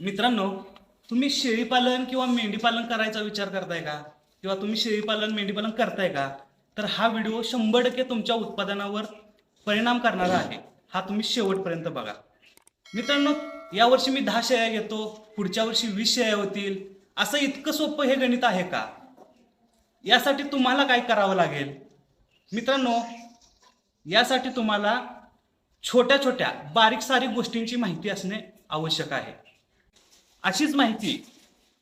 मित्रांनो, तुम्ही शेळीपालन किंवा मेंढीपालन करायचा विचार करताय का? किंवा तुम्ही शेळीपालन, मेंढीपालन करताय का? तर हा व्हिडिओ 100% तुमच्या उत्पादनावर परिणाम करणारा आहे. हा तुम्ही शेवटपर्यंत बघा. मित्रांनो, यावर्षी मी 10 शेळ्या घेतो, पुढच्या वर्षी 20 शेळ्या होतील. असं इतकं सोपं हे गणित आहे का? यासाठी तुम्हाला काय करावं लागेल? मित्रांनो, यासाठी तुम्हाला छोट्या छोट्या बारीक सारीक गोष्टींची माहिती असणे आवश्यक आहे. अशीच माहिती,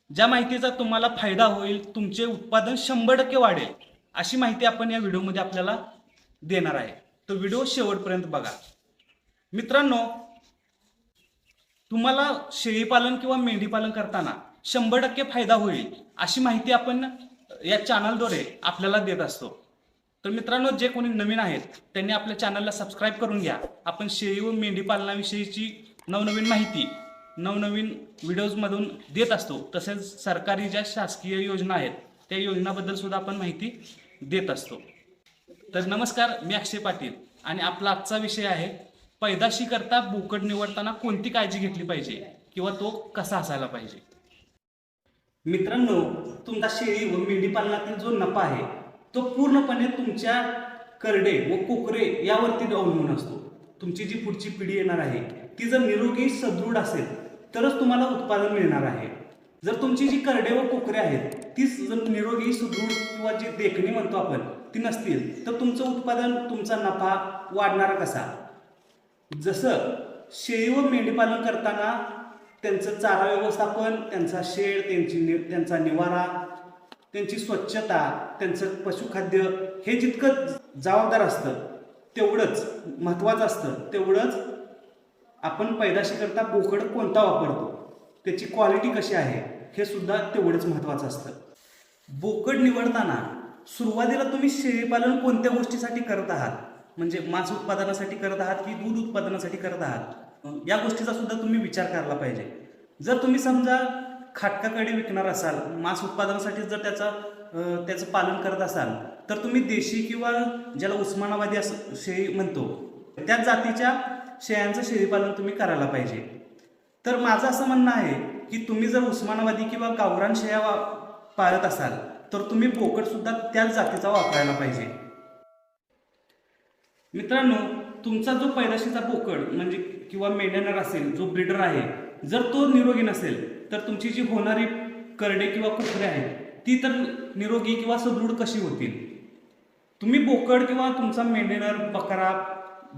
ज्या माहितीचा तुम्हाला फायदा होईल, तुमचे उत्पादन 100% वाढेल, अशी माहिती आपण या व्हिडिओमध्ये आपल्याला देणार आहे. तर व्हिडिओ शेवटपर्यंत बघा. मित्रांनो, तुम्हाला शेळीपालन किंवा मेंढीपालन करताना 100% फायदा होईल अशी माहिती आपण या चॅनलद्वारे आपल्याला देत असतो. तर मित्रांनो, जे कोणी नवीन आहेत त्यांनी आपल्या चॅनलला सबस्क्राईब करून घ्या. आपण शेळी व मेंढीपालनाविषयीची नवनवीन माहिती नवनवीन व्हिडिओजमधून देत असतो. तसेच सरकारी ज्या शासकीय योजना आहेत त्या योजनाबद्दल सुद्धा आपण माहिती देत असतो. तर नमस्कार, मी अक्षय पाटील आणि आपला आजचा विषय आहे पैदाशी करता बोकड निवडताना कोणती काळजी घेतली पाहिजे किंवा तो कसा असायला पाहिजे. मित्रांनो, तुमचा शेळी व मेंढीपालनातील जो नफा आहे तो पूर्णपणे तुमच्या करडे व कोकरे यावरती अवलंबून असतो. तुमची जी पुढची पिढी येणार आहे ती जर निरोगी सदृढ असेल तरच तुम्हाला उत्पादन मिळणार आहे. जर तुमची जी करडे व कोकरे आहेत तीच जर निरोगी सुदृढ किंवा जी देखणी म्हणतो आपण ती नसतील तर तुमचं उत्पादन, तुमचा नफा वाढणार कसा? जसं शेळी व मेंढीपालन करताना त्यांचं चारा व्यवस्थापन, त्यांचा शेड, त्यांचा निवारा, त्यांची स्वच्छता, त्यांचं पशुखाद्य हे जितकं जबाबदार असतं तेवढंच महत्त्वाचं असतं, तेवढंच आपण पैदाशी करता बोकड कोणता वापरतो, त्याची क्वालिटी कशी आहे हे सुद्धा तेवढंच महत्त्वाचं असतं. बोकड निवडताना सुरुवातीला तुम्ही शेळीपालन कोणत्या गोष्टीसाठी करत आहात, म्हणजे मांस उत्पादनासाठी करत आहात की दूध उत्पादनासाठी करत आहात, या गोष्टीचा सुद्धा तुम्ही विचार करायला पाहिजे. जर तुम्ही समजा खाटकाकडे विकणार असाल, मांस उत्पादनासाठी जर त्याचं पालन करत असाल तर तुम्ही देशी किंवा ज्याला उस्मानाबादी असं शेळी म्हणतो त्याच जातीच्या शेळ्यांचं शेळीपालन तुम्ही करायला पाहिजे. तर माझं असं म्हणणं आहे की तुम्ही जर उस्मानाबादी किंवा गावरान शेळ्या पाळत असाल तर तुम्ही बोकड सुद्धा त्याच जातीचा वापरायला पाहिजे. मित्रांनो, तुमचा जो पैदाशीचा बोकड म्हणजे किंवा मेंढ्यानर असेल, जो ब्रीडर आहे, जर तो निरोगी नसेल तर तुमची जी होणारी करडे किंवा कोकरे आहेत ती तर निरोगी किंवा सदृढ कशी होतील? तुम्ही बोकड किंवा तुमचा मेंढेनर, बकरा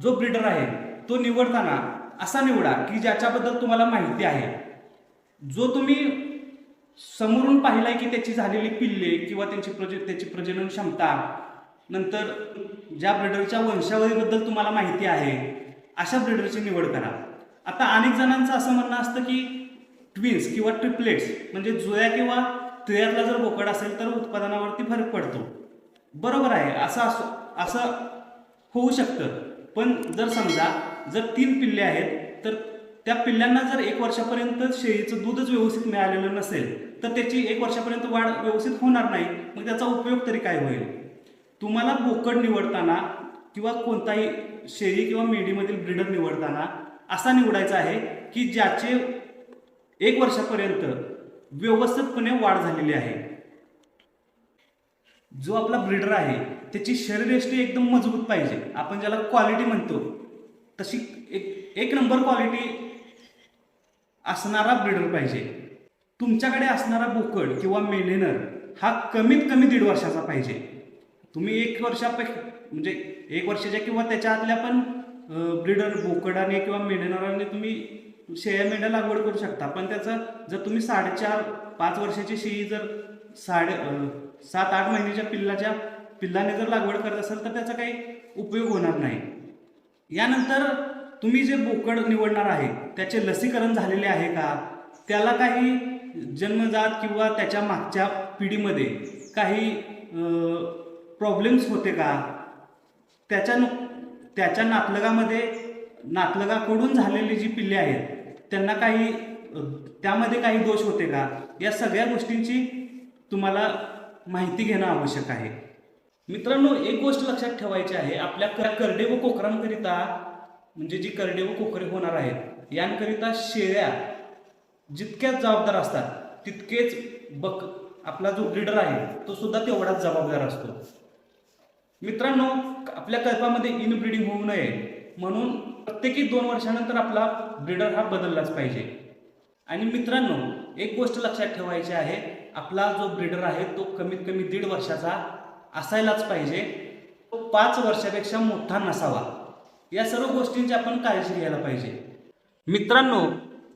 जो ब्रीडर आहे तो निवडताना असा निवडा की ज्याच्याबद्दल तुम्हाला माहिती आहे, जो तुम्ही समोरून पाहिलाय की त्याची झालेली पिल्ले किंवा त्याची प्रजनन क्षमता, नंतर ज्या ब्रीडरच्या वंशावळीबद्दल तुम्हाला माहिती आहे, अशा ब्रीडरची निवड करा. आता अनेक जणांचं असं म्हणणं असतं की ट्विन्स किंवा ट्रिपलेट्स म्हणजे जुळ्या किंवा तिळ्यातला जर बोकड असेल तर उत्पादनावरती फरक पडतो. बरोबर आहे, असं होऊ शकतं. पण जर समजा जर 3 पिल्ले आहेत तर त्या पिल्ल्यांना जर 1 वर्षापर्यंत शेळीचं दूधच व्यवस्थित मिळालेलं नसेल तर त्याची 1 वर्षापर्यंत वाढ व्यवस्थित होणार नाही. मग त्याचा उपयोग तरी काय होईल? तुम्हाला बोकड निवडताना किंवा कोणताही शेळी किंवा मेंढीमधील ब्रीडर निवडताना असा निवडायचा आहे की ज्याचे 1 वर्षापर्यंत व्यवस्थितपणे वाढ झालेली आहे. जो आपला ब्रीडर आहे त्याची शरीरयष्टी एकदम मजबूत पाहिजे, आपण ज्याला क्वालिटी म्हणतो तशी एक नंबर क्वालिटी असणारा ब्रीडर पाहिजे. तुमच्याकडे असणारा बोकड किंवा मेंढेनर हा कमीत कमी 1.5 वर्षाचा पाहिजे. तुम्ही 1 म्हणजे 1 वर्षाच्या किंवा त्याच्या आतल्या पण ब्रीडर बोकडाने किंवा मेंढेनराने तुम्ही शेळ्या मेंढ्या लागवड करू शकता. पण त्याचं जर तुम्ही 4.5-5 वर्षाची शेळी जर 7-8 महिन्याच्या पिल्लाने जर लागवड करत असाल तर त्याचा काही उपयोग होणार नाही. यानंतर तुम्ही जे बोकड निवडणार आहे त्याचे लसीकरण झालेले आहे का, त्याला काही जन्मजात किंवा त्याच्या मागच्या पिढीमध्ये काही प्रॉब्लेम्स होते का, त्याच्या नातलगाकडून झालेली जी पिल्ले आहेत त्यांना त्यामध्ये काही दोष होते का, या सगळ्या गोष्टींची तुम्हाला माहिती घेणं आवश्यक आहे. मित्रांनो, एक गोष्ट लक्षात ठेवायची आहे, आपल्या करडे व कोकरांकरिता म्हणजे जी करडे व कोकरे होणार आहेत यांकरिता शेळ्या जितक्या जबाबदार असतात तितकेच आपला जो ब्रीडर आहे तो सुद्धा तेवढाच जबाबदार असतो. मित्रांनो, आपल्या कल्पामध्ये इनब्रीडिंग होऊ नये म्हणून प्रत्येकी 2 वर्षानंतर आपला ब्रीडर हा बदललाच पाहिजे. आणि मित्रांनो, एक गोष्ट लक्षात ठेवायची आहे, आपला जो ब्रीडर आहे तो कमीत कमी 1.5 वर्षाचा असायलाच पाहिजे. तो 5 वर्षापेक्षा मोठा नसावा. या सर्व गोष्टींची आपण काळजी घ्यायला पाहिजे. मित्रांनो,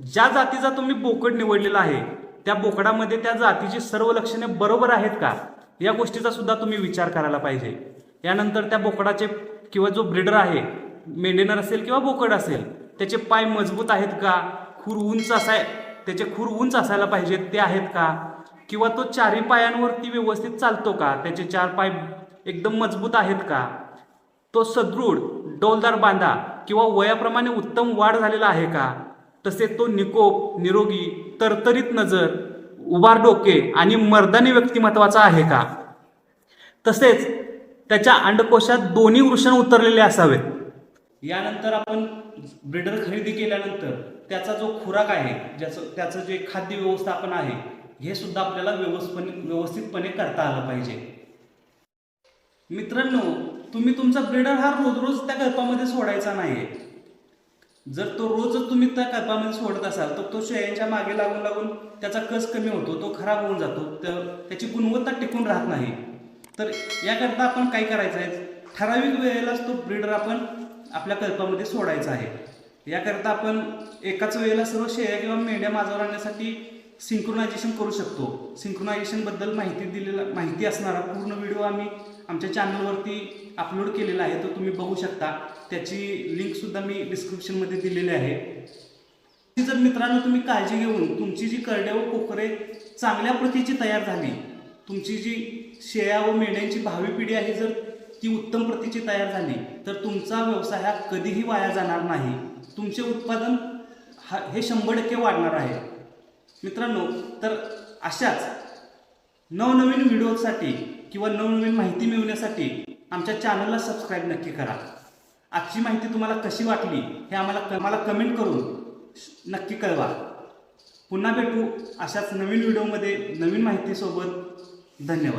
ज्या जातीचा तुम्ही बोकड निवडलेला आहे त्या बोकडामध्ये त्या जातीची सर्व लक्षणे बरोबर आहेत का, या गोष्टीचा सुद्धा तुम्ही विचार करायला पाहिजे. यानंतर त्या बोकडाचे किंवा जो ब्रीडर आहे, मेंढेनर असेल किंवा बोकड असेल, त्याचे पाय मजबूत आहेत का, त्याचे खूर उंच असायला पाहिजेत ते आहेत का, किंवा तो 4 पायांवरती व्यवस्थित चालतो का, त्याचे 4 पाय एकदम मजबूत आहेत का, तो सदृढ डौलदार बांधा किंवा वयाप्रमाणे उत्तम वाढ झालेला आहे का, तसेच तो निकोप, निरोगी, तरतरीत नजर, उभार डोके आणि मर्दानी व्यक्तिमत्वाचा आहे का, तसेच त्याच्या अंडकोशात 2 वृषण उतरलेले असावेत. यानंतर आपण ब्रीडर खरेदी केल्यानंतर त्याचा जो खुराक आहे, त्याचं जे खाद्य व्यवस्थापन आहे, हे सुद्धा आपल्याला व्यवस्थितपणे करता आलं पाहिजे. मित्रांनो, तुम्ही तुमचा ब्रीडर हा रोज त्या कल्पामध्ये सोडायचा नाही. जर तो रोजच तुम्ही त्या कल्पामध्ये सोडत असाल तर तो शेळ्यांच्या मागे लागून त्याचा कस कमी होतो, तो खराब होऊन जातो, त्याची गुणवत्ता टिकून राहत नाही. तर याकरता आपण काय करायचं आहे, ठराविक वेळेलाच तो ब्रीडर आपण आपल्या कल्पामध्ये सोडायचा आहे. याकरता आपण एकाच वेळेला सर्व शेळ्या किंवा मेंढ्या माझ्यावर आणण्यासाठी सिंक्रोनायझेशन करू शकतो. सिंक्रोनायझेशनबद्दल माहिती असणारा पूर्ण व्हिडिओ आम्ही आमच्या चॅनलवरती अपलोड केलेला आहे, तो तुम्ही बघू शकता. त्याची लिंकसुद्धा मी डिस्क्रिप्शनमध्ये दिलेली आहे. जर मित्रांनो तुम्ही काळजी घेऊन तुमची जी करडे व कोकरे चांगल्या प्रतीची तयार झाली, तुमची जी शेळ्या व मेंढ्यांची भावी पिढी आहे जर ती उत्तम प्रतीची तयार झाली, तर तुमचा व्यवसाय हा कधीही वाया जाणार नाही. तुमचे उत्पादन हे 100% वाढणार आहे. मित्रांनो, तर अशाच नवनवीन व्हिडिओसाठी किंवा नवनवीन माहिती मिळवण्यासाठी आमच्या चॅनलला सबस्क्राईब नक्की करा. आजची माहिती तुम्हाला कशी वाटली हे आम्हाला कमेंट करून नक्की कळवा. पुन्हा भेटू अशाच नवीन व्हिडिओमध्ये नवीन माहितीसोबत. धन्यवाद.